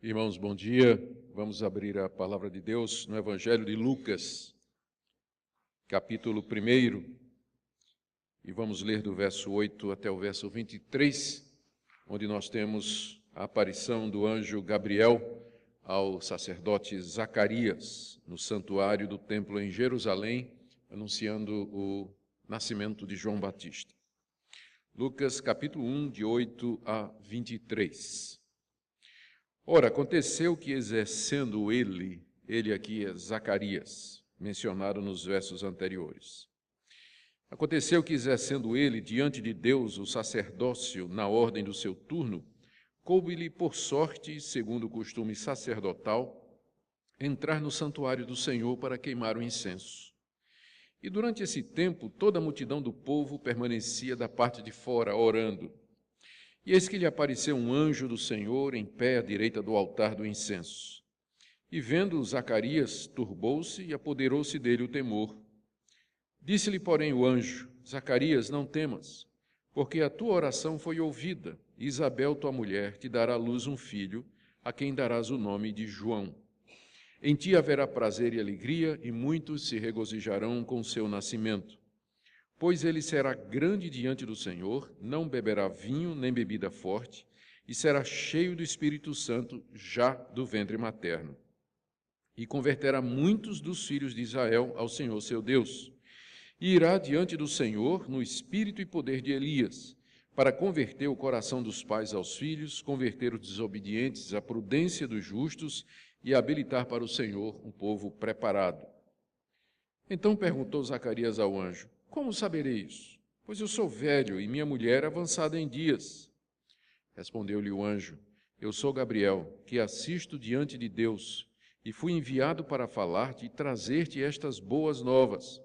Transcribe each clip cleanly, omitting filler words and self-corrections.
Irmãos, bom dia. Vamos abrir a palavra de Deus no Evangelho de Lucas, capítulo 1, e vamos ler do verso 8 até o verso 23, onde nós temos a aparição do anjo Gabriel ao sacerdote Zacarias, no santuário do templo em Jerusalém, anunciando o nascimento de João Batista. Lucas, capítulo 1, de 8 a 23. Ora, aconteceu que exercendo ele aqui é Zacarias, mencionado nos versos anteriores. Aconteceu que exercendo ele diante de Deus o sacerdócio na ordem do seu turno, coube-lhe por sorte, segundo o costume sacerdotal, entrar no santuário do Senhor para queimar o incenso. E durante esse tempo toda a multidão do povo permanecia da parte de fora, orando. E eis que lhe apareceu um anjo do Senhor em pé à direita do altar do incenso. E vendo Zacarias, turbou-se e apoderou-se dele o temor. Disse-lhe, porém, o anjo: Zacarias, não temas, porque a tua oração foi ouvida, e Isabel, tua mulher, te dará à luz um filho, a quem darás o nome de João. Em ti haverá prazer e alegria, e muitos se regozijarão com o seu nascimento. Pois ele será grande diante do Senhor, não beberá vinho nem bebida forte, e será cheio do Espírito Santo já do ventre materno. E converterá muitos dos filhos de Israel ao Senhor seu Deus. E irá diante do Senhor no espírito e poder de Elias, para converter o coração dos pais aos filhos, converter os desobedientes à prudência dos justos e habilitar para o Senhor um povo preparado. Então perguntou Zacarias ao anjo: Como saberei isso? Pois eu sou velho e minha mulher avançada em dias. Respondeu-lhe o anjo: Eu sou Gabriel, que assisto diante de Deus, e fui enviado para falar-te e trazer-te estas boas novas.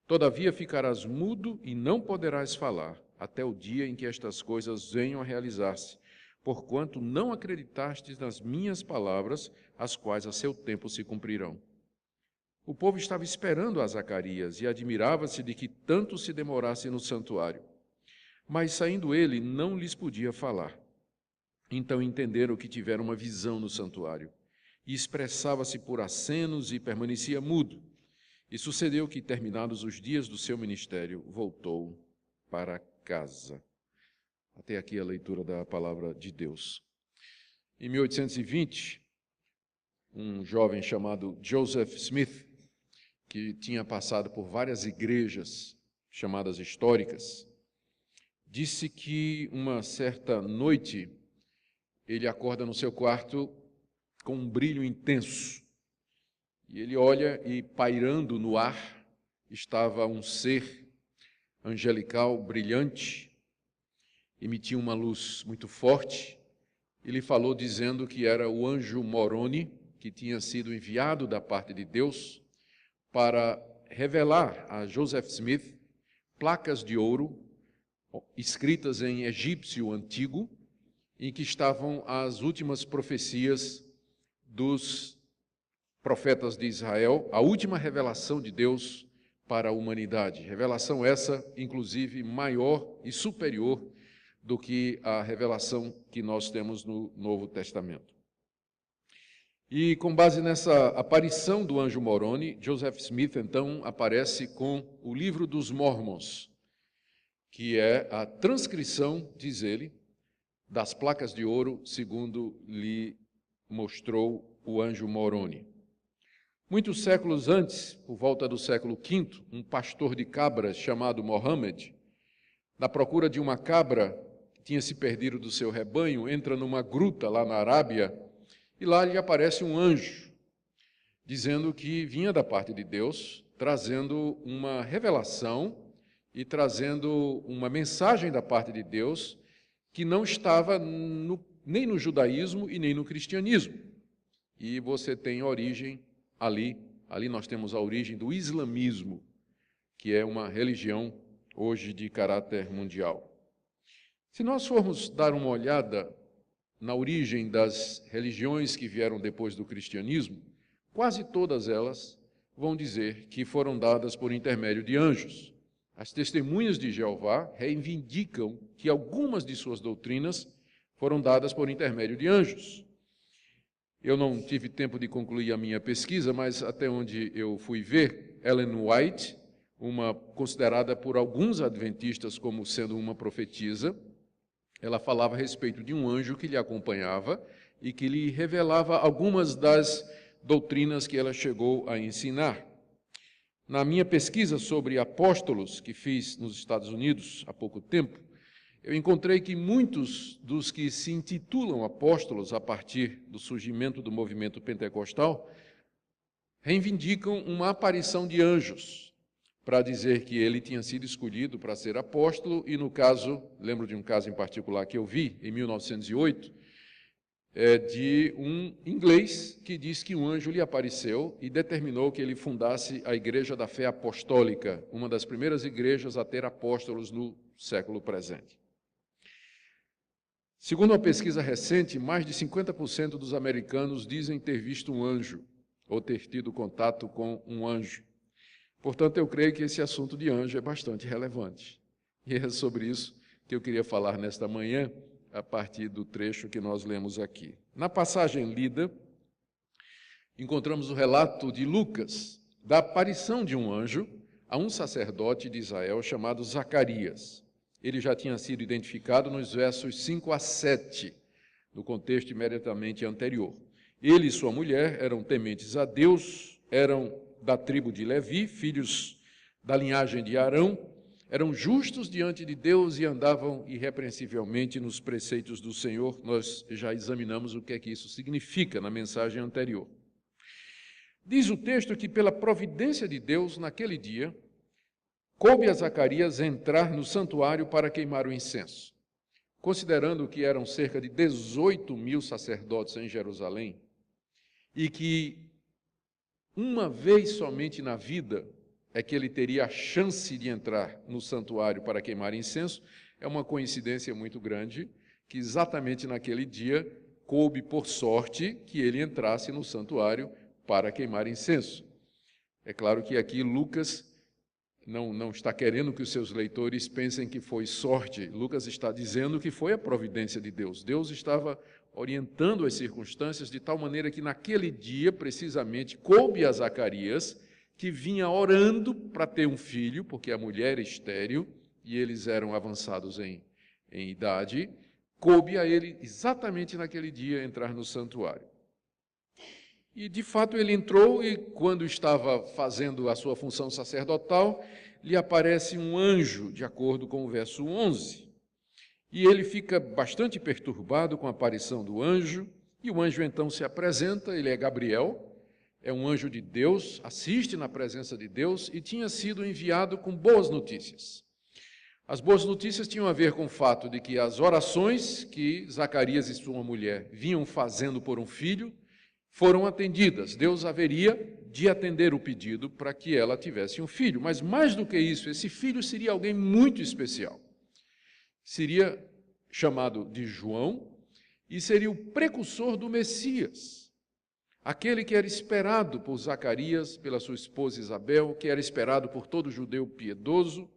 Todavia ficarás mudo e não poderás falar, até o dia em que estas coisas venham a realizar-se, porquanto não acreditastes nas minhas palavras, as quais a seu tempo se cumprirão. O povo estava esperando a Zacarias e admirava-se de que tanto se demorasse no santuário. Mas, saindo ele, não lhes podia falar. Então entenderam que tiveram uma visão no santuário. E expressava-se por acenos e permanecia mudo. E sucedeu que, terminados os dias do seu ministério, voltou para casa. Até aqui a leitura da palavra de Deus. Em 1820, um jovem chamado Joseph Smith, que tinha passado por várias igrejas chamadas históricas, disse que uma certa noite ele acorda no seu quarto com um brilho intenso. E ele olha e, pairando no ar, estava um ser angelical, brilhante, emitia uma luz muito forte. Ele falou dizendo que era o anjo Moroni, que tinha sido enviado da parte de Deus para revelar a Joseph Smith placas de ouro escritas em egípcio antigo, em que estavam as últimas profecias dos profetas de Israel, a última revelação de Deus para a humanidade. Revelação essa, inclusive, maior e superior do que a revelação que nós temos no Novo Testamento. E com base nessa aparição do anjo Moroni, Joseph Smith, então, aparece com o Livro dos Mormons, que é a transcrição, diz ele, das placas de ouro, segundo lhe mostrou o anjo Moroni. Muitos séculos antes, por volta do século V, um pastor de cabras chamado Mohammed, na procura de uma cabra que tinha se perdido do seu rebanho, entra numa gruta lá na Arábia, e lá lhe aparece um anjo, dizendo que vinha da parte de Deus, trazendo uma revelação e trazendo uma mensagem da parte de Deus que não estava nem no judaísmo e nem no cristianismo. E você tem origem ali nós temos a origem do islamismo, que é uma religião hoje de caráter mundial. Se nós formos dar uma olhada na origem das religiões que vieram depois do cristianismo, quase todas elas vão dizer que foram dadas por intermédio de anjos. As testemunhas de Jeová reivindicam que algumas de suas doutrinas foram dadas por intermédio de anjos. Eu não tive tempo de concluir a minha pesquisa, mas até onde eu fui ver, Ellen White, considerada por alguns adventistas como sendo uma profetisa, ela falava a respeito de um anjo que lhe acompanhava e que lhe revelava algumas das doutrinas que ela chegou a ensinar. Na minha pesquisa sobre apóstolos, que fiz nos Estados Unidos há pouco tempo, eu encontrei que muitos dos que se intitulam apóstolos a partir do surgimento do movimento pentecostal reivindicam uma aparição de anjos para dizer que ele tinha sido escolhido para ser apóstolo e, no caso, lembro de um caso em particular que eu vi, em 1908, de um inglês que diz que um anjo lhe apareceu e determinou que ele fundasse a Igreja da Fé Apostólica, uma das primeiras igrejas a ter apóstolos no século presente. Segundo uma pesquisa recente, mais de 50% dos americanos dizem ter visto um anjo ou ter tido contato com um anjo. Portanto, eu creio que esse assunto de anjo é bastante relevante. E é sobre isso que eu queria falar nesta manhã, a partir do trecho que nós lemos aqui. Na passagem lida, encontramos o relato de Lucas, da aparição de um anjo a um sacerdote de Israel chamado Zacarias. Ele já tinha sido identificado nos versos 5 a 7, no contexto imediatamente anterior. Ele e sua mulher eram tementes a Deus, eram da tribo de Levi, filhos da linhagem de Arão, eram justos diante de Deus e andavam irrepreensivelmente nos preceitos do Senhor. Nós já examinamos o que é que isso significa na mensagem anterior. Diz o texto que, pela providência de Deus, naquele dia, coube a Zacarias entrar no santuário para queimar o incenso. Considerando que eram cerca de 18 mil sacerdotes em Jerusalém e que uma vez somente na vida é que ele teria a chance de entrar no santuário para queimar incenso, é uma coincidência muito grande que exatamente naquele dia coube por sorte que ele entrasse no santuário para queimar incenso. É claro que aqui Lucas não está querendo que os seus leitores pensem que foi sorte. Lucas está dizendo que foi a providência de Deus. Deus estava orientando as circunstâncias de tal maneira que naquele dia, precisamente, coube a Zacarias, que vinha orando para ter um filho, porque a mulher é estéril e eles eram avançados em idade, coube a ele exatamente naquele dia entrar no santuário. E, de fato, ele entrou e, quando estava fazendo a sua função sacerdotal, lhe aparece um anjo, de acordo com o verso 11. E ele fica bastante perturbado com a aparição do anjo, e o anjo então se apresenta, ele é Gabriel, é um anjo de Deus, assiste na presença de Deus e tinha sido enviado com boas notícias. As boas notícias tinham a ver com o fato de que as orações que Zacarias e sua mulher vinham fazendo por um filho foram atendidas. Deus haveria de atender o pedido para que ela tivesse um filho. Mas mais do que isso, esse filho seria alguém muito especial. Seria chamado de João e seria o precursor do Messias. Aquele que era esperado por Zacarias, pela sua esposa Isabel, que era esperado por todo judeu piedoso,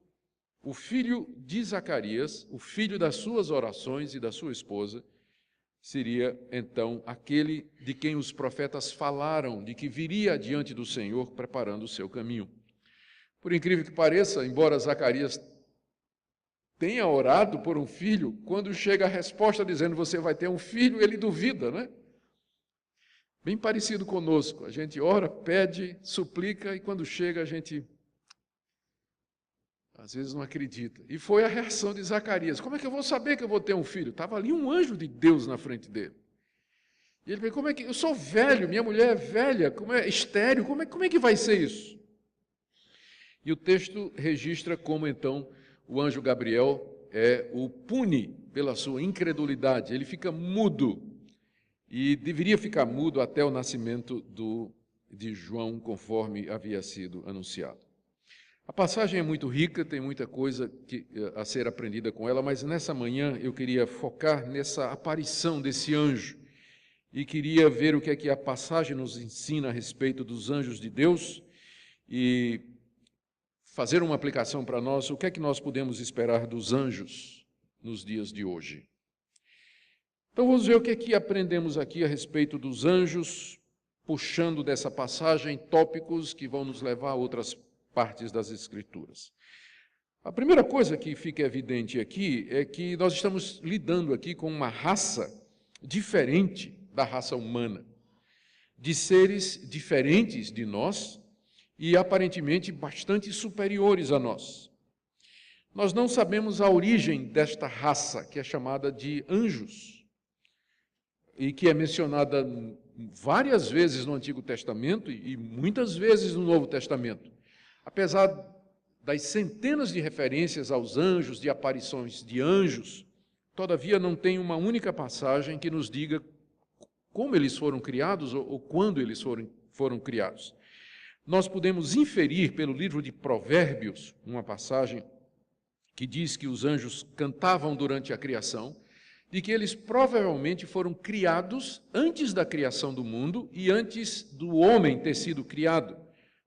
o filho de Zacarias, o filho das suas orações e da sua esposa, seria, então, aquele de quem os profetas falaram, de que viria diante do Senhor preparando o seu caminho. Por incrível que pareça, embora Zacarias tenha orado por um filho, quando chega a resposta dizendo você vai ter um filho, ele duvida, né? Bem parecido conosco, a gente ora, pede, suplica e quando chega a gente às vezes não acredita. E foi a reação de Zacarias. Como é que eu vou saber que eu vou ter um filho? Estava ali um anjo de Deus na frente dele. E ele falou, como é que... Eu sou velho, minha mulher é velha, estéril, como é que vai ser isso? E o texto registra como, então, o anjo Gabriel o pune pela sua incredulidade. Ele fica mudo. E deveria ficar mudo até o nascimento de João, conforme havia sido anunciado. A passagem é muito rica, tem muita coisa a ser aprendida com ela, mas nessa manhã eu queria focar nessa aparição desse anjo e queria ver o que é que a passagem nos ensina a respeito dos anjos de Deus e fazer uma aplicação para nós, o que é que nós podemos esperar dos anjos nos dias de hoje. Então vamos ver o que é que aprendemos aqui a respeito dos anjos, puxando dessa passagem tópicos que vão nos levar a outras partes das Escrituras. A primeira coisa que fica evidente aqui é que nós estamos lidando aqui com uma raça diferente da raça humana, de seres diferentes de nós e aparentemente bastante superiores a nós. Nós não sabemos a origem desta raça, que é chamada de anjos, e que é mencionada várias vezes no Antigo Testamento e muitas vezes no Novo Testamento. Apesar das centenas de referências aos anjos, de aparições de anjos, todavia não tem uma única passagem que nos diga como eles foram criados ou quando eles foram criados. Nós podemos inferir pelo livro de Provérbios, uma passagem que diz que os anjos cantavam durante a criação, de que eles provavelmente foram criados antes da criação do mundo e antes do homem ter sido criado.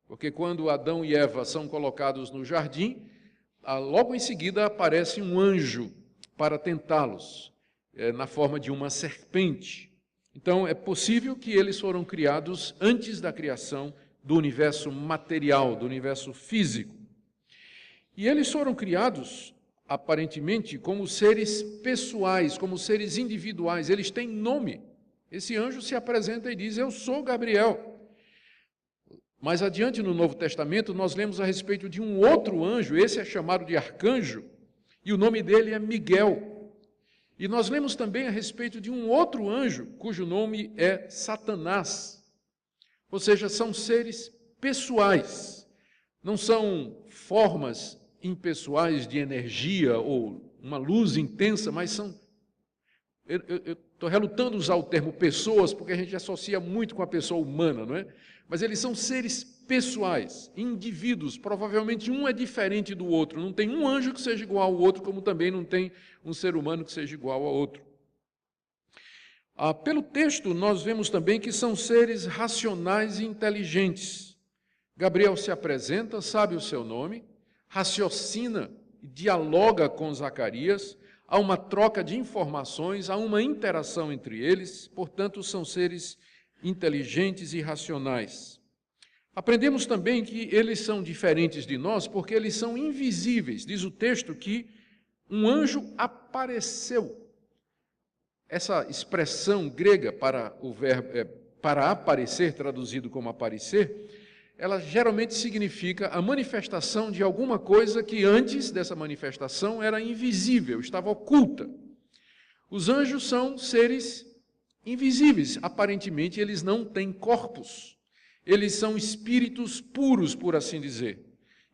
Porque quando Adão e Eva são colocados no jardim, logo em seguida aparece um anjo para tentá-los, na forma de uma serpente. Então é possível que eles foram criados antes da criação do universo material, do universo físico. E eles foram criados aparentemente como seres pessoais, como seres individuais, eles têm nome. Esse anjo se apresenta e diz: eu sou Gabriel. Mais adiante no Novo Testamento nós lemos a respeito de um outro anjo, esse é chamado de arcanjo, e o nome dele é Miguel. E nós lemos também a respeito de um outro anjo, cujo nome é Satanás. Ou seja, são seres pessoais, não são formas impessoais de energia ou uma luz intensa, mas são... Eu estou relutando a usar o termo pessoas, porque a gente associa muito com a pessoa humana, não é? Mas eles são seres pessoais, indivíduos, provavelmente um é diferente do outro, não tem um anjo que seja igual ao outro, como também não tem um ser humano que seja igual ao outro. Pelo texto, nós vemos também que são seres racionais e inteligentes. Gabriel se apresenta, sabe o seu nome, raciocina e dialoga com Zacarias, há uma troca de informações, há uma interação entre eles, portanto, são seres inteligentes e racionais. Aprendemos também que eles são diferentes de nós porque eles são invisíveis. Diz o texto que um anjo apareceu. Essa expressão grega para o verbo para aparecer, traduzido como aparecer, ela geralmente significa a manifestação de alguma coisa que antes dessa manifestação era invisível, estava oculta. Os anjos são seres invisíveis, aparentemente eles não têm corpos, eles são espíritos puros, por assim dizer.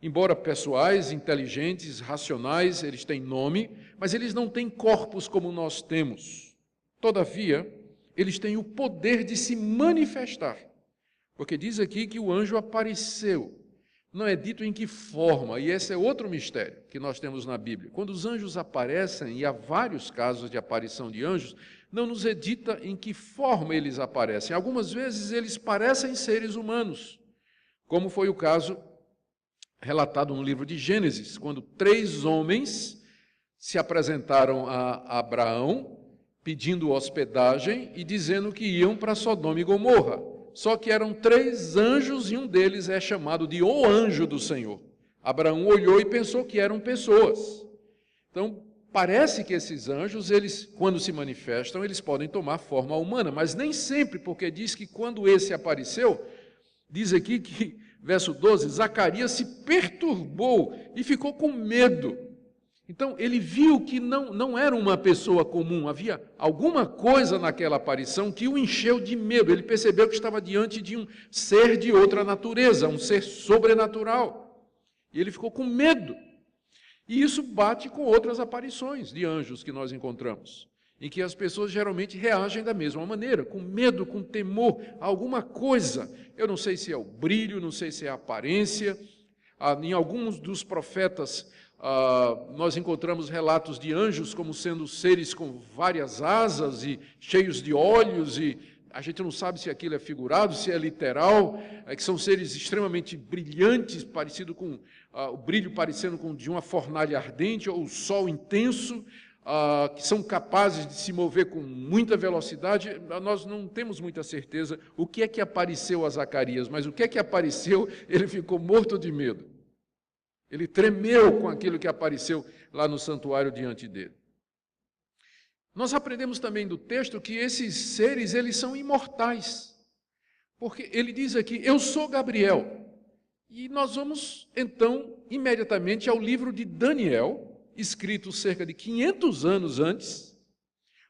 Embora pessoais, inteligentes, racionais, eles têm nome, mas eles não têm corpos como nós temos. Todavia, eles têm o poder de se manifestar. Porque diz aqui que o anjo apareceu. Não é dito em que forma, e esse é outro mistério que nós temos na Bíblia. Quando os anjos aparecem, e há vários casos de aparição de anjos, não nos é dita em que forma eles aparecem. Algumas vezes eles parecem seres humanos, como foi o caso relatado no livro de Gênesis, quando 3 homens se apresentaram a Abraão, pedindo hospedagem e dizendo que iam para Sodoma e Gomorra. Só que eram 3 anjos e um deles é chamado de o anjo do Senhor. Abraão olhou e pensou que eram pessoas. Então, parece que esses anjos, eles, quando se manifestam, eles podem tomar forma humana, mas nem sempre, porque diz que quando esse apareceu, diz aqui que, verso 12, Zacarias se perturbou e ficou com medo. Então, ele viu que não era uma pessoa comum, havia alguma coisa naquela aparição que o encheu de medo. Ele percebeu que estava diante de um ser de outra natureza, um ser sobrenatural. E ele ficou com medo. E isso bate com outras aparições de anjos que nós encontramos, em que as pessoas geralmente reagem da mesma maneira, com medo, com temor, a alguma coisa. Eu não sei se é o brilho, não sei se é a aparência. Em alguns dos profetas, nós encontramos relatos de anjos como sendo seres com várias asas e cheios de olhos, e a gente não sabe se aquilo é figurado, se é literal, que são seres extremamente brilhantes, parecido com o brilho parecendo com de uma fornalha ardente ou o sol intenso. que são capazes de se mover com muita velocidade. Nós não temos muita certeza o que é que apareceu a Zacarias, mas o que é que apareceu, ele ficou morto de medo. Ele tremeu com aquilo que apareceu lá no santuário diante dele. Nós aprendemos também do texto que esses seres, eles são imortais. Porque ele diz aqui, eu sou Gabriel. E nós vamos, então, imediatamente ao livro de Daniel, escrito cerca de 500 anos antes,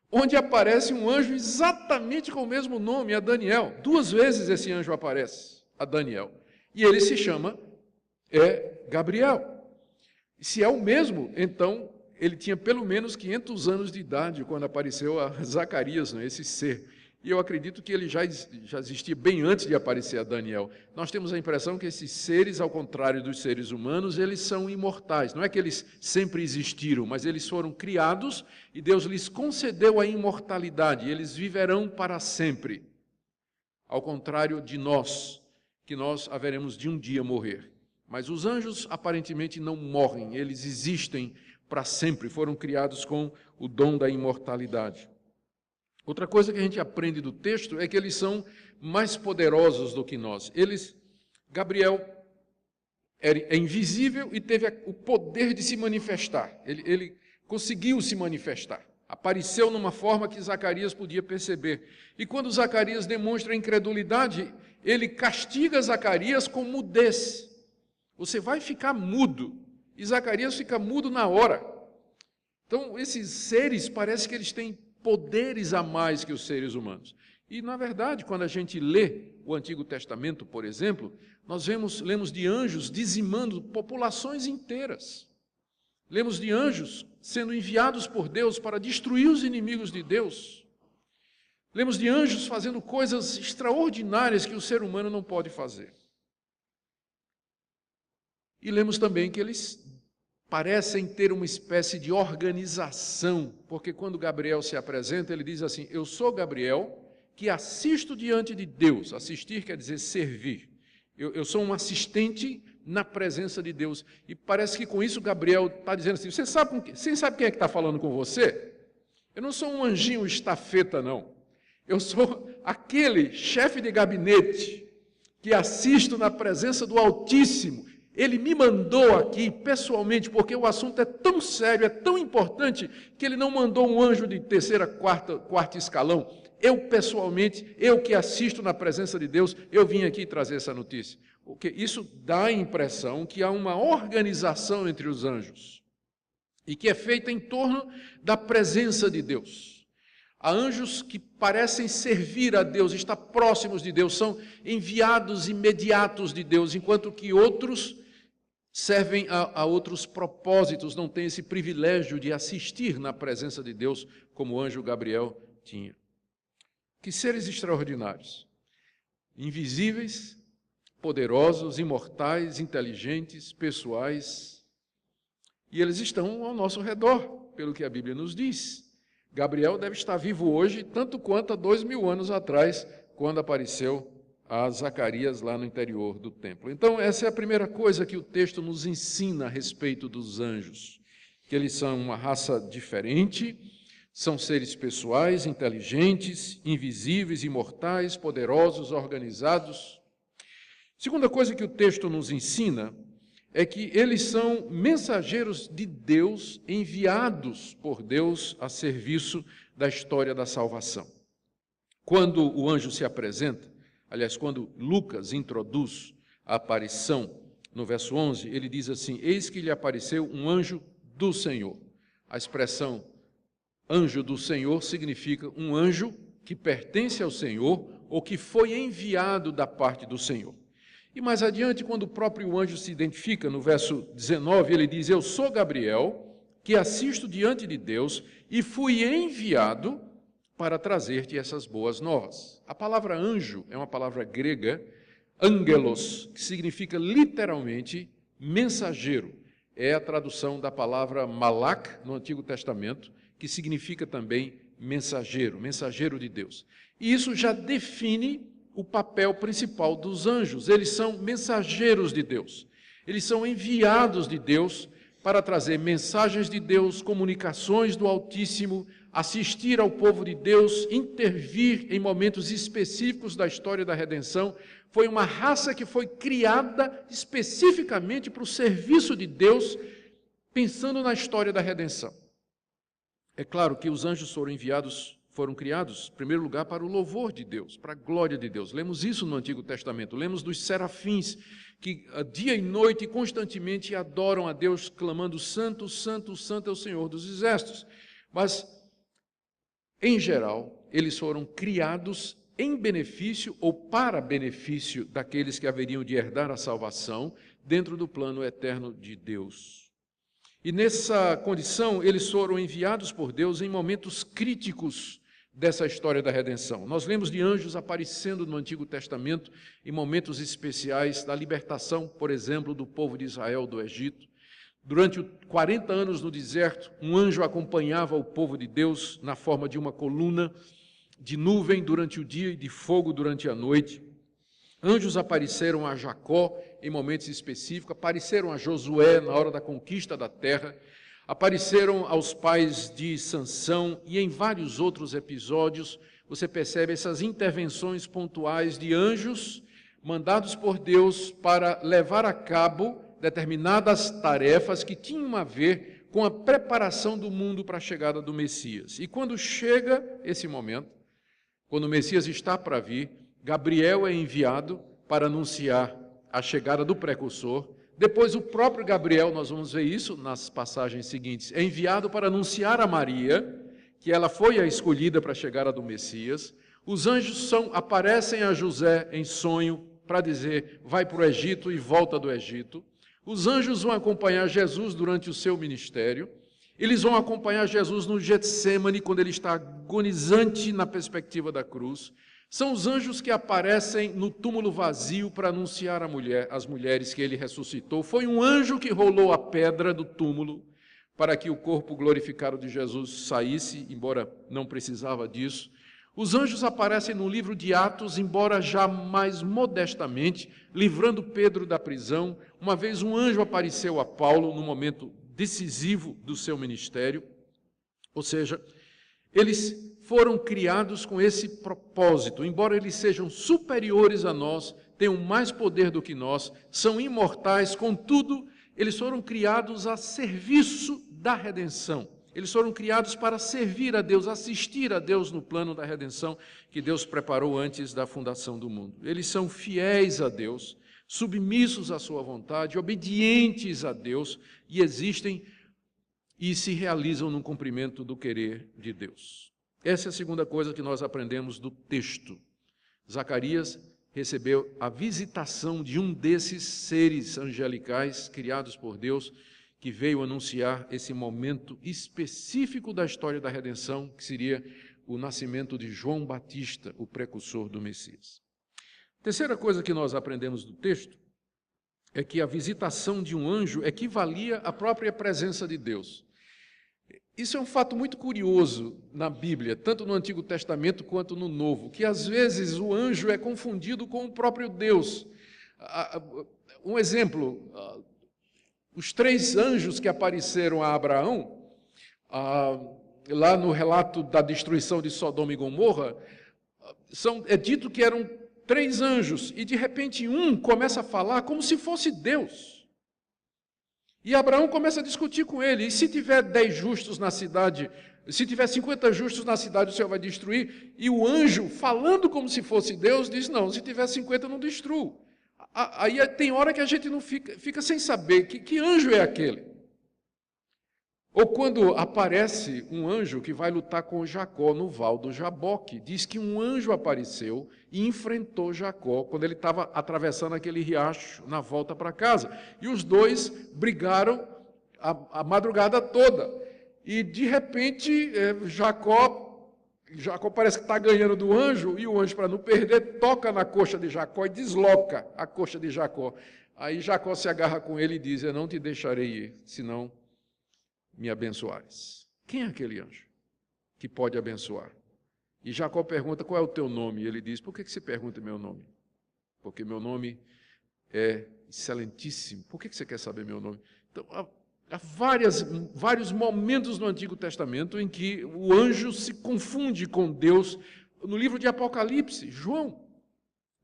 onde aparece um anjo exatamente com o mesmo nome, a Daniel. 2 vezes esse anjo aparece, a Daniel. E ele se chama Gabriel. E se é o mesmo, então, ele tinha pelo menos 500 anos de idade quando apareceu a Zacarias, né, esse ser. E eu acredito que ele já existia bem antes de aparecer a Daniel. Nós temos a impressão que esses seres, ao contrário dos seres humanos, eles são imortais. Não é que eles sempre existiram, mas eles foram criados e Deus lhes concedeu a imortalidade. Eles viverão para sempre. Ao contrário de nós, que nós haveremos de um dia morrer. Mas os anjos aparentemente não morrem, eles existem para sempre. Foram criados com o dom da imortalidade. Outra coisa que a gente aprende do texto é que eles são mais poderosos do que nós. Gabriel é invisível e teve o poder de se manifestar. Ele conseguiu se manifestar. Apareceu numa forma que Zacarias podia perceber. E quando Zacarias demonstra incredulidade, ele castiga Zacarias com mudez. Você vai ficar mudo. E Zacarias fica mudo na hora. Então, esses seres, parece que eles têm poderes a mais que os seres humanos. E, na verdade, quando a gente lê o Antigo Testamento, por exemplo, nós lemos de anjos dizimando populações inteiras. Lemos de anjos sendo enviados por Deus para destruir os inimigos de Deus. Lemos de anjos fazendo coisas extraordinárias que o ser humano não pode fazer. E lemos também que eles parecem ter uma espécie de organização, porque quando Gabriel se apresenta, ele diz assim, eu sou Gabriel, que assisto diante de Deus. Assistir quer dizer servir. Eu sou um assistente na presença de Deus. E parece que com isso Gabriel está dizendo assim, você sabe quem é que está falando com você? Eu não sou um anjinho estafeta, não. Eu sou aquele chefe de gabinete que assisto na presença do Altíssimo. Ele me mandou aqui pessoalmente, porque o assunto é tão sério, é tão importante, que ele não mandou um anjo de terceira, quarto escalão. Eu pessoalmente, eu que assisto na presença de Deus, eu vim aqui trazer essa notícia. Porque isso dá a impressão que há uma organização entre os anjos, e que é feita em torno da presença de Deus. Há anjos que parecem servir a Deus, estar próximos de Deus, são enviados imediatos de Deus, enquanto que outros servem a outros propósitos, não têm esse privilégio de assistir na presença de Deus, como o anjo Gabriel tinha. Que seres extraordinários, invisíveis, poderosos, imortais, inteligentes, pessoais, e eles estão ao nosso redor, pelo que a Bíblia nos diz. Gabriel deve estar vivo hoje, tanto quanto há 2000 anos atrás, quando apareceu a Zacarias lá no interior do templo. Então, essa é a primeira coisa que o texto nos ensina a respeito dos anjos, que eles são uma raça diferente, são seres pessoais, inteligentes, invisíveis, imortais, poderosos, organizados. Segunda coisa que o texto nos ensina é que eles são mensageiros de Deus, enviados por Deus a serviço da história da salvação. Quando o anjo se apresenta, aliás, quando Lucas introduz a aparição, no verso 11, ele diz assim, eis que lhe apareceu um anjo do Senhor. A expressão anjo do Senhor significa um anjo que pertence ao Senhor ou que foi enviado da parte do Senhor. E mais adiante, quando o próprio anjo se identifica, no verso 19, ele diz, eu sou Gabriel, que assisto diante de Deus e fui enviado para trazer-te essas boas novas. A palavra anjo é uma palavra grega, angelos, que significa literalmente mensageiro. É a tradução da palavra malak no Antigo Testamento, que significa também mensageiro, mensageiro de Deus. E isso já define o papel principal dos anjos. Eles são mensageiros de Deus. Eles são enviados de Deus para trazer mensagens de Deus, comunicações do Altíssimo, assistir ao povo de Deus, intervir em momentos específicos da história da redenção. Foi uma raça que foi criada especificamente para o serviço de Deus, pensando na história da redenção. É claro que os anjos foram criados, em primeiro lugar, para o louvor de Deus, para a glória de Deus. Lemos isso no Antigo Testamento, lemos dos serafins, que dia e noite constantemente adoram a Deus, clamando: Santo, Santo, Santo é o Senhor dos Exércitos. Mas, em geral, eles foram criados em benefício ou para benefício daqueles que haveriam de herdar a salvação dentro do plano eterno de Deus. E nessa condição, eles foram enviados por Deus em momentos críticos dessa história da redenção. Nós lemos de anjos aparecendo no Antigo Testamento em momentos especiais da libertação, por exemplo, do povo de Israel do Egito. Durante 40 anos no deserto, um anjo acompanhava o povo de Deus na forma de uma coluna de nuvem durante o dia e de fogo durante a noite. Anjos apareceram a Jacó em momentos específicos, apareceram a Josué na hora da conquista da terra, apareceram aos pais de Sansão e em vários outros episódios você percebe essas intervenções pontuais de anjos mandados por Deus para levar a cabo determinadas tarefas que tinham a ver com a preparação do mundo para a chegada do Messias. E quando chega esse momento, quando o Messias está para vir, Gabriel é enviado para anunciar a chegada do precursor. Depois o próprio Gabriel, nós vamos ver isso nas passagens seguintes, é enviado para anunciar a Maria, que ela foi a escolhida para a chegada do Messias. Os anjos aparecem a José em sonho para dizer: vai para o Egito e volta do Egito. Os anjos vão acompanhar Jesus durante o seu ministério. Eles vão acompanhar Jesus no Getsêmani, quando ele está agonizante na perspectiva da cruz. São os anjos que aparecem no túmulo vazio para anunciar às mulheres que ele ressuscitou. Foi um anjo que rolou a pedra do túmulo para que o corpo glorificado de Jesus saísse, embora não precisava disso. Os anjos aparecem no livro de Atos, embora já mais modestamente, livrando Pedro da prisão. Uma vez um anjo apareceu a Paulo no momento decisivo do seu ministério. Ou seja, eles foram criados com esse propósito. Embora eles sejam superiores a nós, tenham mais poder do que nós, são imortais, contudo, eles foram criados a serviço da redenção. Eles foram criados para servir a Deus, assistir a Deus no plano da redenção que Deus preparou antes da fundação do mundo. Eles são fiéis a Deus, submissos à sua vontade, obedientes a Deus e existem e se realizam no cumprimento do querer de Deus. Essa é a segunda coisa que nós aprendemos do texto. Zacarias recebeu a visitação de um desses seres angelicais criados por Deus, que veio anunciar esse momento específico da história da redenção, que seria o nascimento de João Batista, o precursor do Messias. Terceira coisa que nós aprendemos do texto é que a visitação de um anjo equivalia à própria presença de Deus. Isso é um fato muito curioso na Bíblia, tanto no Antigo Testamento quanto no Novo, que às vezes o anjo é confundido com o próprio Deus. Um exemplo, os 3 anjos que apareceram a Abraão, lá no relato da destruição de Sodoma e Gomorra, é dito que eram 3 anjos, e de repente um começa a falar como se fosse Deus. E Abraão começa a discutir com ele: e se tiver 10 justos na cidade, se tiver 50 justos na cidade, o Senhor vai destruir? E o anjo, falando como se fosse Deus, diz: não, se tiver 50 eu não destruo. Aí tem hora que a gente não fica sem saber que anjo é aquele. Ou quando aparece um anjo que vai lutar com Jacó no Val do Jaboque, diz que um anjo apareceu e enfrentou Jacó quando ele estava atravessando aquele riacho na volta para casa. E os dois brigaram a madrugada toda. E de repente Jacó parece que está ganhando do anjo, e o anjo, para não perder, toca na coxa de Jacó e desloca a coxa de Jacó. Aí Jacó se agarra com ele e diz: eu não te deixarei ir, senão me abençoares. Quem é aquele anjo que pode abençoar? E Jacó pergunta: qual é o teu nome? E ele diz: por que você pergunta meu nome? Porque meu nome é excelentíssimo. Por que você quer saber meu nome? Então, Há vários momentos no Antigo Testamento em que o anjo se confunde com Deus. No livro de Apocalipse, João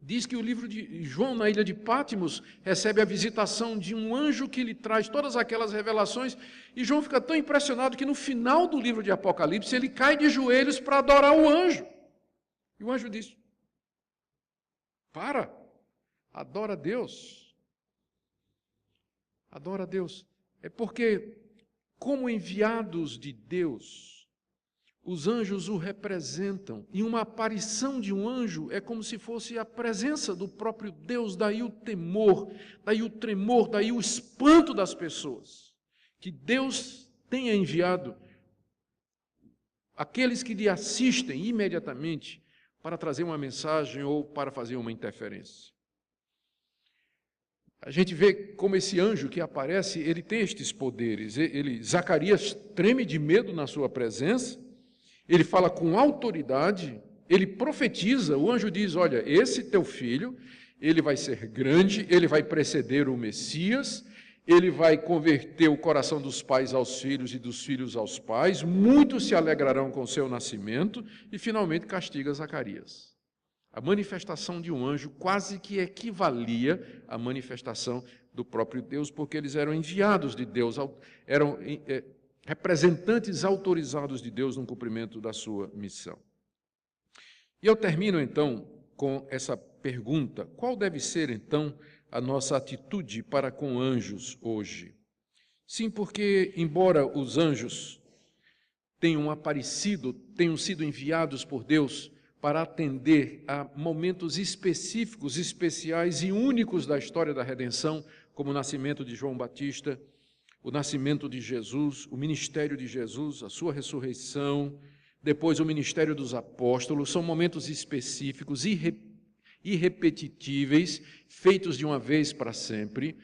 diz que o livro de João, na ilha de Patmos, recebe a visitação de um anjo que lhe traz todas aquelas revelações, e João fica tão impressionado que no final do livro de Apocalipse ele cai de joelhos para adorar o anjo. E o anjo diz: adora a Deus. Adora a Deus. É porque, como enviados de Deus, os anjos o representam, e uma aparição de um anjo é como se fosse a presença do próprio Deus, daí o temor, daí o tremor, daí o espanto das pessoas, que Deus tenha enviado aqueles que lhe assistem imediatamente para trazer uma mensagem ou para fazer uma interferência. A gente vê como esse anjo que aparece, ele tem estes poderes. Zacarias treme de medo na sua presença, ele fala com autoridade, ele profetiza, o anjo diz: olha, esse teu filho, ele vai ser grande, ele vai preceder o Messias, ele vai converter o coração dos pais aos filhos e dos filhos aos pais, muitos se alegrarão com o seu nascimento, e finalmente castiga Zacarias. A manifestação de um anjo quase que equivalia à manifestação do próprio Deus, porque eles eram enviados de Deus, eram representantes autorizados de Deus no cumprimento da sua missão. E eu termino, então, com essa pergunta: qual deve ser, então, a nossa atitude para com anjos hoje? Sim, porque, embora os anjos tenham aparecido, tenham sido enviados por Deus para atender a momentos específicos, especiais e únicos da história da redenção, como o nascimento de João Batista, o nascimento de Jesus, o ministério de Jesus, a sua ressurreição, depois o ministério dos apóstolos, são momentos específicos, irrepetíveis, feitos de uma vez para sempre,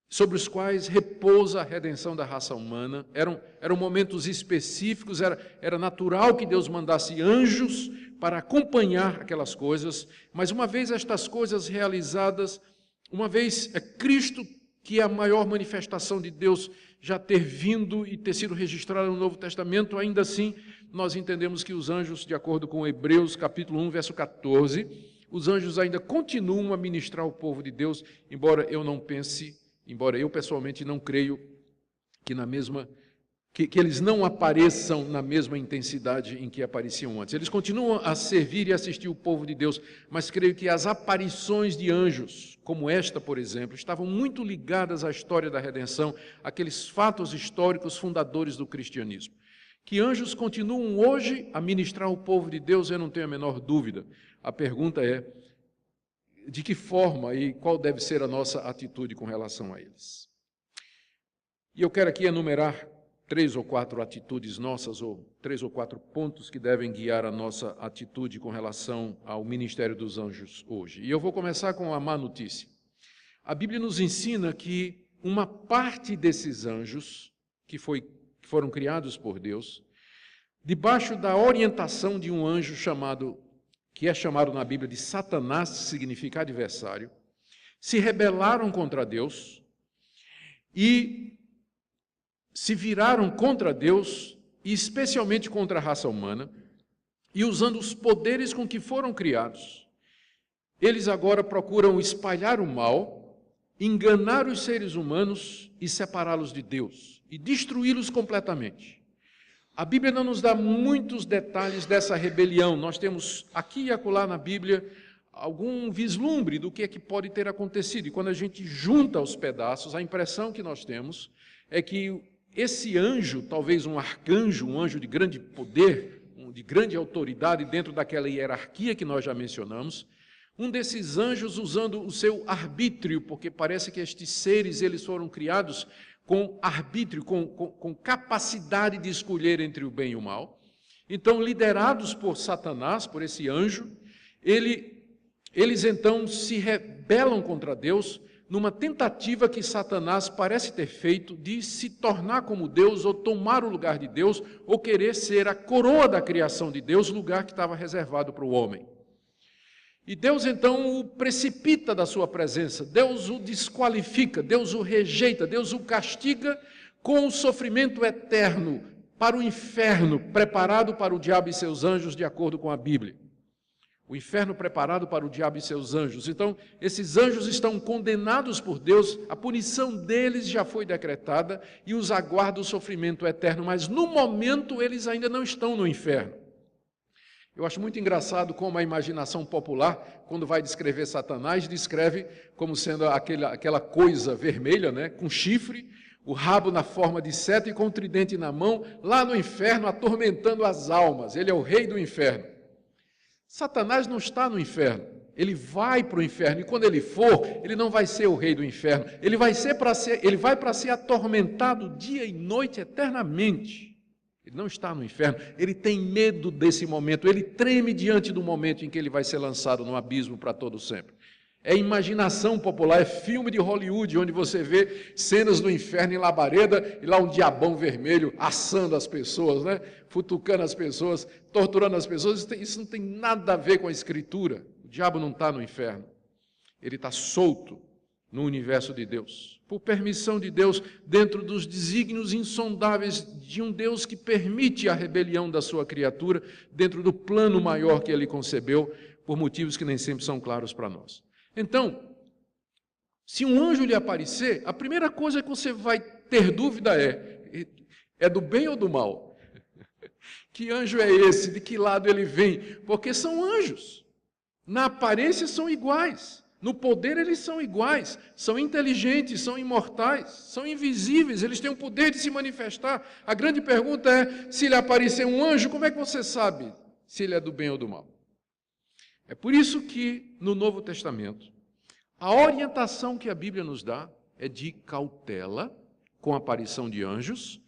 sobre os quais repousa a redenção da raça humana. Eram momentos específicos, era natural que Deus mandasse anjos para acompanhar aquelas coisas, mas uma vez estas coisas realizadas, uma vez Cristo, que é a maior manifestação de Deus, já ter vindo e ter sido registrado no Novo Testamento, ainda assim, nós entendemos que os anjos, de acordo com Hebreus, capítulo 1, verso 14, os anjos ainda continuam a ministrar ao povo de Deus, embora eu pessoalmente não creio que eles não apareçam na mesma intensidade em que apareciam antes. Eles continuam a servir e assistir o povo de Deus, mas creio que as aparições de anjos, como esta, por exemplo, estavam muito ligadas à história da redenção, aqueles fatos históricos fundadores do cristianismo. Que anjos continuam hoje a ministrar ao povo de Deus, eu não tenho a menor dúvida. A pergunta é: de que forma e qual deve ser a nossa atitude com relação a eles? E eu quero aqui enumerar 3 ou 4 atitudes nossas, ou 3 ou 4 pontos que devem guiar a nossa atitude com relação ao ministério dos anjos hoje. E eu vou começar com a má notícia. A Bíblia nos ensina que uma parte desses anjos, que foram criados por Deus, debaixo da orientação de um anjo que é chamado na Bíblia de Satanás, que significa adversário, se rebelaram contra Deus e se viraram contra Deus, e especialmente contra a raça humana, e usando os poderes com que foram criados, eles agora procuram espalhar o mal, enganar os seres humanos e separá-los de Deus, e destruí-los completamente. A Bíblia não nos dá muitos detalhes dessa rebelião. Nós temos aqui e acolá na Bíblia algum vislumbre do que é que pode ter acontecido, e quando a gente junta os pedaços, a impressão que nós temos é que esse anjo, talvez um arcanjo, um anjo de grande poder, de grande autoridade dentro daquela hierarquia que nós já mencionamos, um desses anjos usando o seu arbítrio, porque parece que estes seres eles foram criados com arbítrio, com capacidade de escolher entre o bem e o mal. Então, liderados por Satanás, por esse anjo, eles então se rebelam contra Deus, numa tentativa que Satanás parece ter feito de se tornar como Deus, ou tomar o lugar de Deus, ou querer ser a coroa da criação de Deus, lugar que estava reservado para o homem. E Deus então o precipita da sua presença, Deus o desqualifica, Deus o rejeita, Deus o castiga com o sofrimento eterno para o inferno preparado para o diabo e seus anjos, de acordo com a Bíblia. O inferno preparado para o diabo e seus anjos. Então, esses anjos estão condenados por Deus, a punição deles já foi decretada e os aguarda o sofrimento eterno, mas no momento eles ainda não estão no inferno. Eu acho muito engraçado como a imaginação popular, quando vai descrever Satanás, descreve como sendo aquela coisa vermelha, né, com chifre, o rabo na forma de seta e com o tridente na mão, lá no inferno, atormentando as almas. Ele é o rei do inferno. Satanás não está no inferno, ele vai para o inferno, e quando ele for, ele não vai ser o rei do inferno, ele vai para ser atormentado dia e noite eternamente. Ele não está no inferno, ele tem medo desse momento, ele treme diante do momento em que ele vai ser lançado no abismo para todo sempre. É imaginação popular, é filme de Hollywood, onde você vê cenas do inferno em labareda, e lá um diabão vermelho assando as pessoas, né? Futucando as pessoas, torturando as pessoas. Isso não tem nada a ver com a Escritura. O diabo não está no inferno. Ele está solto no universo de Deus, por permissão de Deus, dentro dos desígnios insondáveis de um Deus que permite a rebelião da sua criatura, dentro do plano maior que ele concebeu, por motivos que nem sempre são claros para nós. Então, se um anjo lhe aparecer, a primeira coisa que você vai ter dúvida é do bem ou do mal? Que anjo é esse? De que lado ele vem? Porque são anjos. Na aparência são iguais. No poder eles são iguais. São inteligentes, são imortais, são invisíveis, eles têm o poder de se manifestar. A grande pergunta é, se lhe aparecer um anjo, como é que você sabe se ele é do bem ou do mal? É por isso que, no Novo Testamento, a orientação que a Bíblia nos dá é de cautela com a aparição de anjos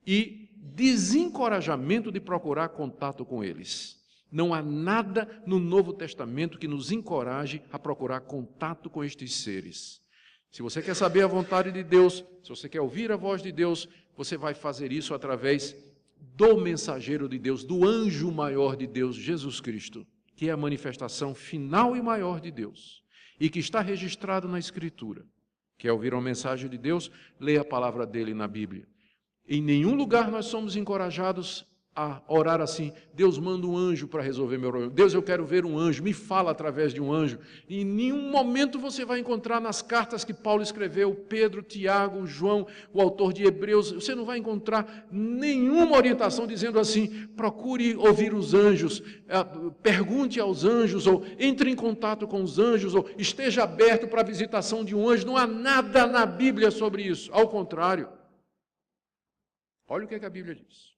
e desencorajamento de procurar contato com eles. Não há nada no Novo Testamento que nos encoraje a procurar contato com estes seres. Se você quer saber a vontade de Deus, se você quer ouvir a voz de Deus, você vai fazer isso através do mensageiro de Deus, do anjo maior de Deus, Jesus Cristo, que é a manifestação final e maior de Deus, e que está registrado na Escritura. Quer ouvir uma mensagem de Deus? Leia a palavra dele na Bíblia. Em nenhum lugar nós somos encorajados a orar assim, Deus manda um anjo para resolver meu problema. Deus, eu quero ver um anjo, me fala através de um anjo. E em nenhum momento você vai encontrar nas cartas que Paulo escreveu, Pedro, Tiago, João, o autor de Hebreus, você não vai encontrar nenhuma orientação dizendo assim, procure ouvir os anjos, pergunte aos anjos, ou entre em contato com os anjos, ou esteja aberto para a visitação de um anjo. Não há nada na Bíblia sobre isso, ao contrário. Olha o que a Bíblia diz.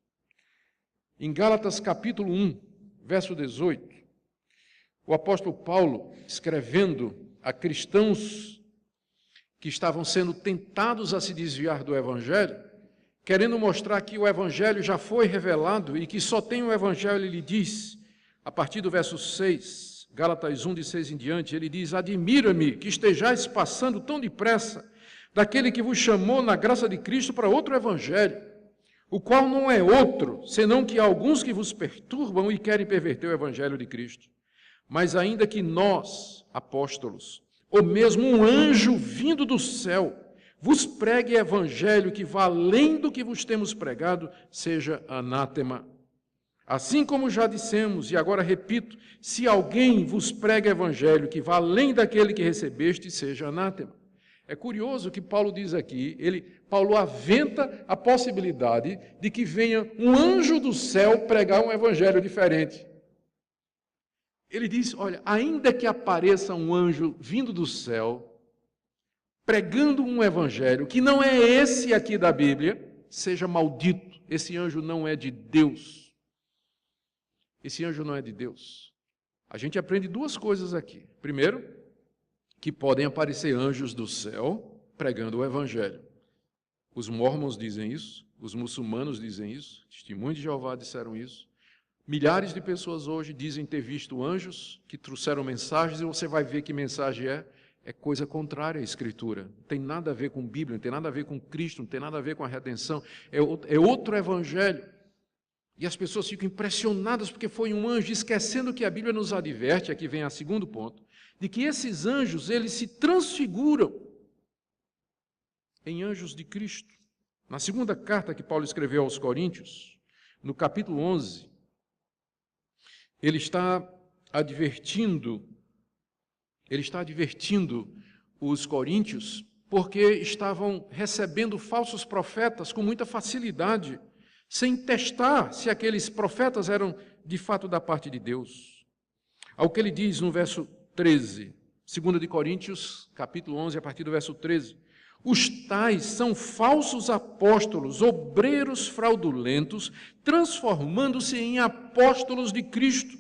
Em Gálatas capítulo 1, verso 18, o apóstolo Paulo, escrevendo a cristãos que estavam sendo tentados a se desviar do Evangelho, querendo mostrar que o Evangelho já foi revelado e que só tem o Evangelho, ele diz, a partir do verso 6, Gálatas 1, de 6 em diante, ele diz, admira-me que estejais passando tão depressa daquele que vos chamou na graça de Cristo para outro Evangelho, o qual não é outro, senão que há alguns que vos perturbam e querem perverter o Evangelho de Cristo. Mas ainda que nós, apóstolos, ou mesmo um anjo vindo do céu, vos pregue Evangelho que vá além do que vos temos pregado, seja anátema. Assim como já dissemos, e agora repito, se alguém vos prega Evangelho que vá além daquele que recebeste, seja anátema. É curioso que Paulo diz aqui, Paulo aventa a possibilidade de que venha um anjo do céu pregar um evangelho diferente. Ele diz, olha, ainda que apareça um anjo vindo do céu, pregando um evangelho que não é esse aqui da Bíblia, seja maldito, esse anjo não é de Deus. Esse anjo não é de Deus. A gente aprende duas coisas aqui. Primeiro, que podem aparecer anjos do céu pregando o Evangelho. Os mormons dizem isso, os muçulmanos dizem isso, testemunhos de Jeová disseram isso. Milhares de pessoas hoje dizem ter visto anjos que trouxeram mensagens, e você vai ver que mensagem é coisa contrária à Escritura. Não tem nada a ver com Bíblia, não tem nada a ver com Cristo, não tem nada a ver com a redenção. É outro Evangelho. E as pessoas ficam impressionadas porque foi um anjo, esquecendo que a Bíblia nos adverte, aqui vem o segundo ponto, de que esses anjos, eles se transfiguram em anjos de Cristo, Na segunda carta que Paulo escreveu aos Coríntios, no capítulo 11, ele está advertindo os coríntios porque estavam recebendo falsos profetas com muita facilidade, sem testar se aqueles profetas eram de fato da parte de Deus. Ao que ele diz no verso 13, 2 de Coríntios, capítulo 11, a partir do verso 13, os tais são falsos apóstolos, obreiros fraudulentos, transformando-se em apóstolos de Cristo.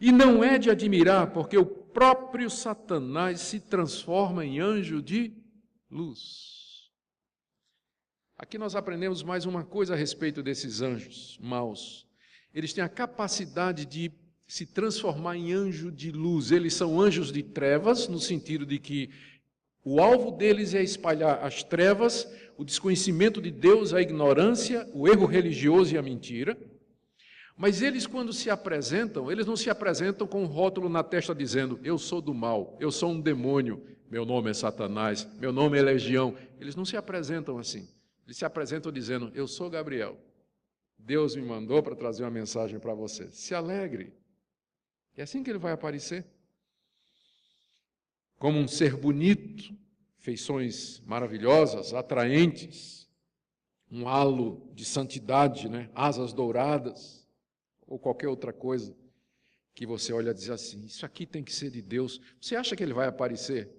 E não é de admirar, porque o próprio Satanás se transforma em anjo de luz. Aqui nós aprendemos mais uma coisa a respeito desses anjos maus. Eles têm a capacidade de se transformar em anjo de luz. Eles são anjos de trevas, no sentido de que o alvo deles é espalhar as trevas, o desconhecimento de Deus, a ignorância, o erro religioso e a mentira. Mas eles, quando se apresentam, eles não se apresentam com um rótulo na testa dizendo: eu sou do mal, eu sou um demônio, meu nome é Satanás, meu nome é Legião. Eles não se apresentam assim. Eles se apresentam dizendo: eu sou Gabriel. Deus me mandou para trazer uma mensagem para você. Se alegre. É assim que ele vai aparecer. Como um ser bonito, feições maravilhosas, atraentes, um halo de santidade, asas douradas, ou qualquer outra coisa que você olha e diz assim: isso aqui tem que ser de Deus. Você acha que ele vai aparecer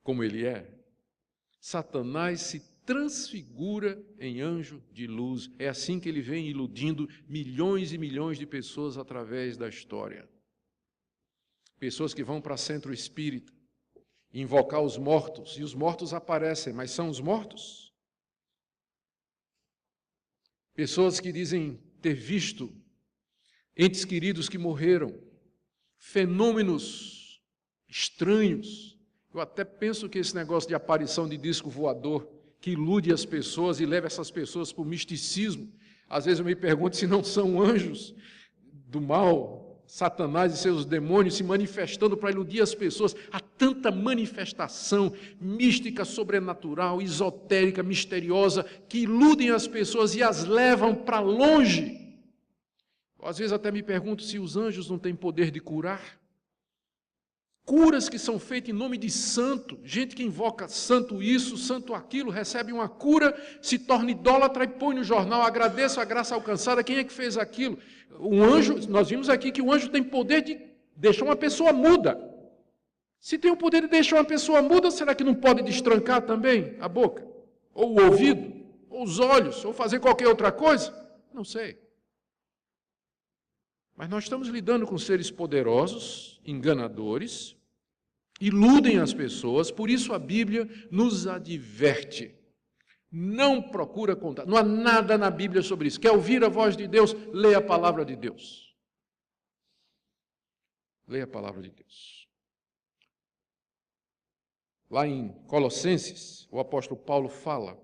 como ele é? Satanás se transfigura em anjo de luz. É assim que ele vem iludindo milhões e milhões de pessoas através da história. Pessoas que vão para centro espírita, invocar os mortos, e os mortos aparecem, mas são os mortos. Pessoas que dizem ter visto entes queridos que morreram, fenômenos estranhos. Eu até penso que esse negócio de aparição de disco voador, que ilude as pessoas e leva essas pessoas para o misticismo, às vezes eu me pergunto se não são anjos do mal, Satanás e seus demônios se manifestando para iludir as pessoas. Há tanta manifestação mística, sobrenatural, esotérica, misteriosa, que iludem as pessoas e as levam para longe. Às vezes até me pergunto se os anjos não têm poder de curar. Curas que são feitas em nome de santo, gente que invoca santo isso, santo aquilo, recebe uma cura, se torna idólatra e põe no jornal: agradeço a graça alcançada. Quem é que fez aquilo? Um anjo, nós vimos aqui que o anjo tem poder de deixar uma pessoa muda. Se tem o poder de deixar uma pessoa muda, será que não pode destrancar também a boca? Ou o ouvido? Ou os olhos? Ou fazer qualquer outra coisa? Não sei. Mas nós estamos lidando com seres poderosos, enganadores, iludem as pessoas, por isso a Bíblia nos adverte. Não procura contar, não há nada na Bíblia sobre isso. Quer ouvir a voz de Deus? Leia a palavra de Deus. Leia a palavra de Deus. Lá em Colossenses, o apóstolo Paulo fala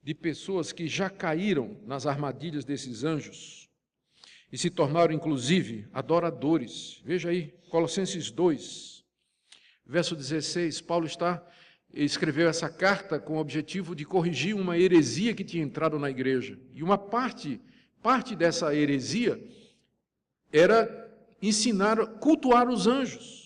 de pessoas que já caíram nas armadilhas desses anjos e se tornaram, inclusive, adoradores. Veja aí, Colossenses 2, verso 16, Paulo escreveu essa carta com o objetivo de corrigir uma heresia que tinha entrado na igreja. E uma parte dessa heresia era ensinar, cultuar os anjos.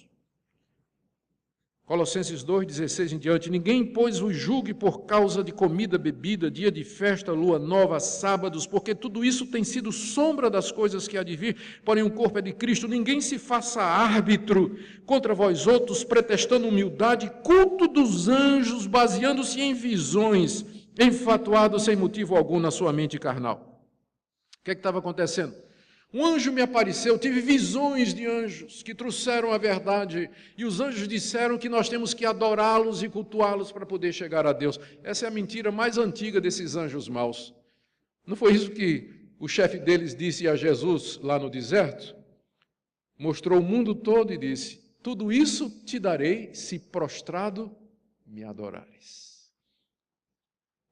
Colossenses 2, 16 em diante: ninguém, pois, vos julgue por causa de comida, bebida, dia de festa, lua nova, sábados, porque tudo isso tem sido sombra das coisas que há de vir, porém o corpo é de Cristo. Ninguém se faça árbitro contra vós outros, pretextando humildade, culto dos anjos, baseando-se em visões, enfatuado sem motivo algum na sua mente carnal. O que estava acontecendo? Um anjo me apareceu, tive visões de anjos que trouxeram a verdade, e os anjos disseram que nós temos que adorá-los e cultuá-los para poder chegar a Deus. Essa é a mentira mais antiga desses anjos maus. Não foi isso que o chefe deles disse a Jesus lá no deserto? Mostrou o mundo todo e disse: tudo isso te darei se prostrado me adorares.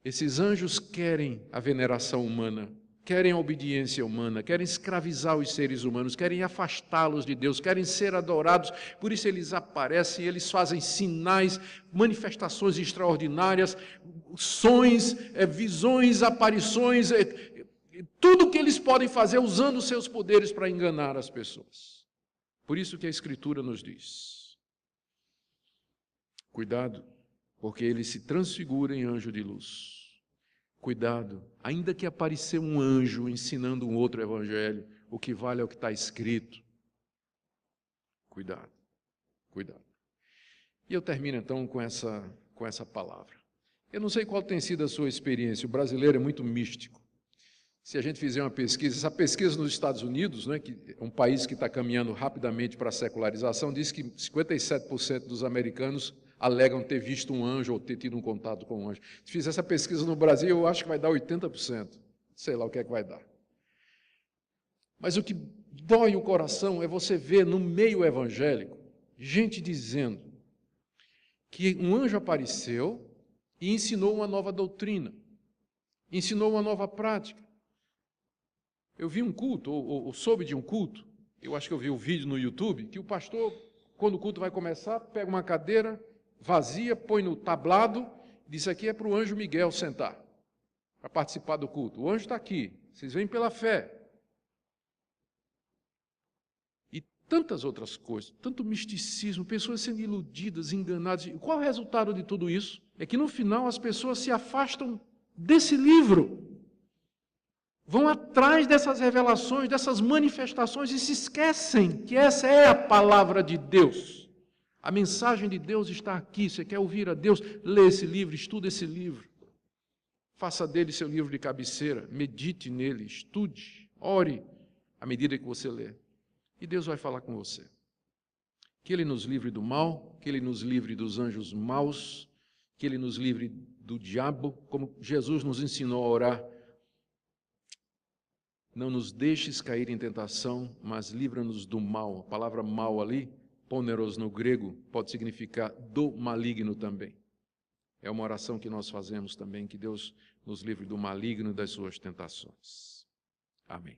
Esses anjos querem a veneração humana, querem a obediência humana, querem escravizar os seres humanos, querem afastá-los de Deus, querem ser adorados. Por isso eles aparecem, eles fazem sinais, manifestações extraordinárias, sonhos, visões, aparições, tudo que eles podem fazer usando os seus poderes para enganar as pessoas. Por isso que a Escritura nos diz: cuidado, porque ele se transfigura em anjo de luz. Cuidado, ainda que aparecer um anjo ensinando um outro evangelho, o que vale é o que está escrito. Cuidado, cuidado. E eu termino então com essa palavra. Eu não sei qual tem sido a sua experiência, o brasileiro é muito místico. Se a gente fizer uma pesquisa, essa pesquisa nos Estados Unidos, né, que é um país que está caminhando rapidamente para a secularização, diz que 57% dos americanos alegam ter visto um anjo ou ter tido um contato com um anjo. Se fizer essa pesquisa no Brasil, eu acho que vai dar 80%. Sei lá o que é que vai dar. Mas o que dói o coração é você ver no meio evangélico gente dizendo que um anjo apareceu e ensinou uma nova doutrina, ensinou uma nova prática. Eu vi um culto, ou soube de um culto, eu acho que eu vi um vídeo no YouTube, que o pastor, quando o culto vai começar, pega uma cadeira vazia, põe no tablado, diz: aqui é para o anjo Miguel sentar, para participar do culto. O anjo está aqui, vocês vêm pela fé. E tantas outras coisas, tanto misticismo, pessoas sendo iludidas, enganadas. E qual é o resultado de tudo isso? É que no final as pessoas se afastam desse livro, vão atrás dessas revelações, dessas manifestações e se esquecem que essa é a palavra de Deus. A mensagem de Deus está aqui. Você quer ouvir a Deus? Lê esse livro, estuda esse livro. Faça dele seu livro de cabeceira, medite nele, estude, ore à medida que você lê. E Deus vai falar com você. Que Ele nos livre do mal, que Ele nos livre dos anjos maus, que Ele nos livre do diabo, como Jesus nos ensinou a orar. Não nos deixes cair em tentação, mas livra-nos do mal. A palavra mal ali, poneros no grego, pode significar do maligno também. É uma oração que nós fazemos também, que Deus nos livre do maligno e das suas tentações. Amém.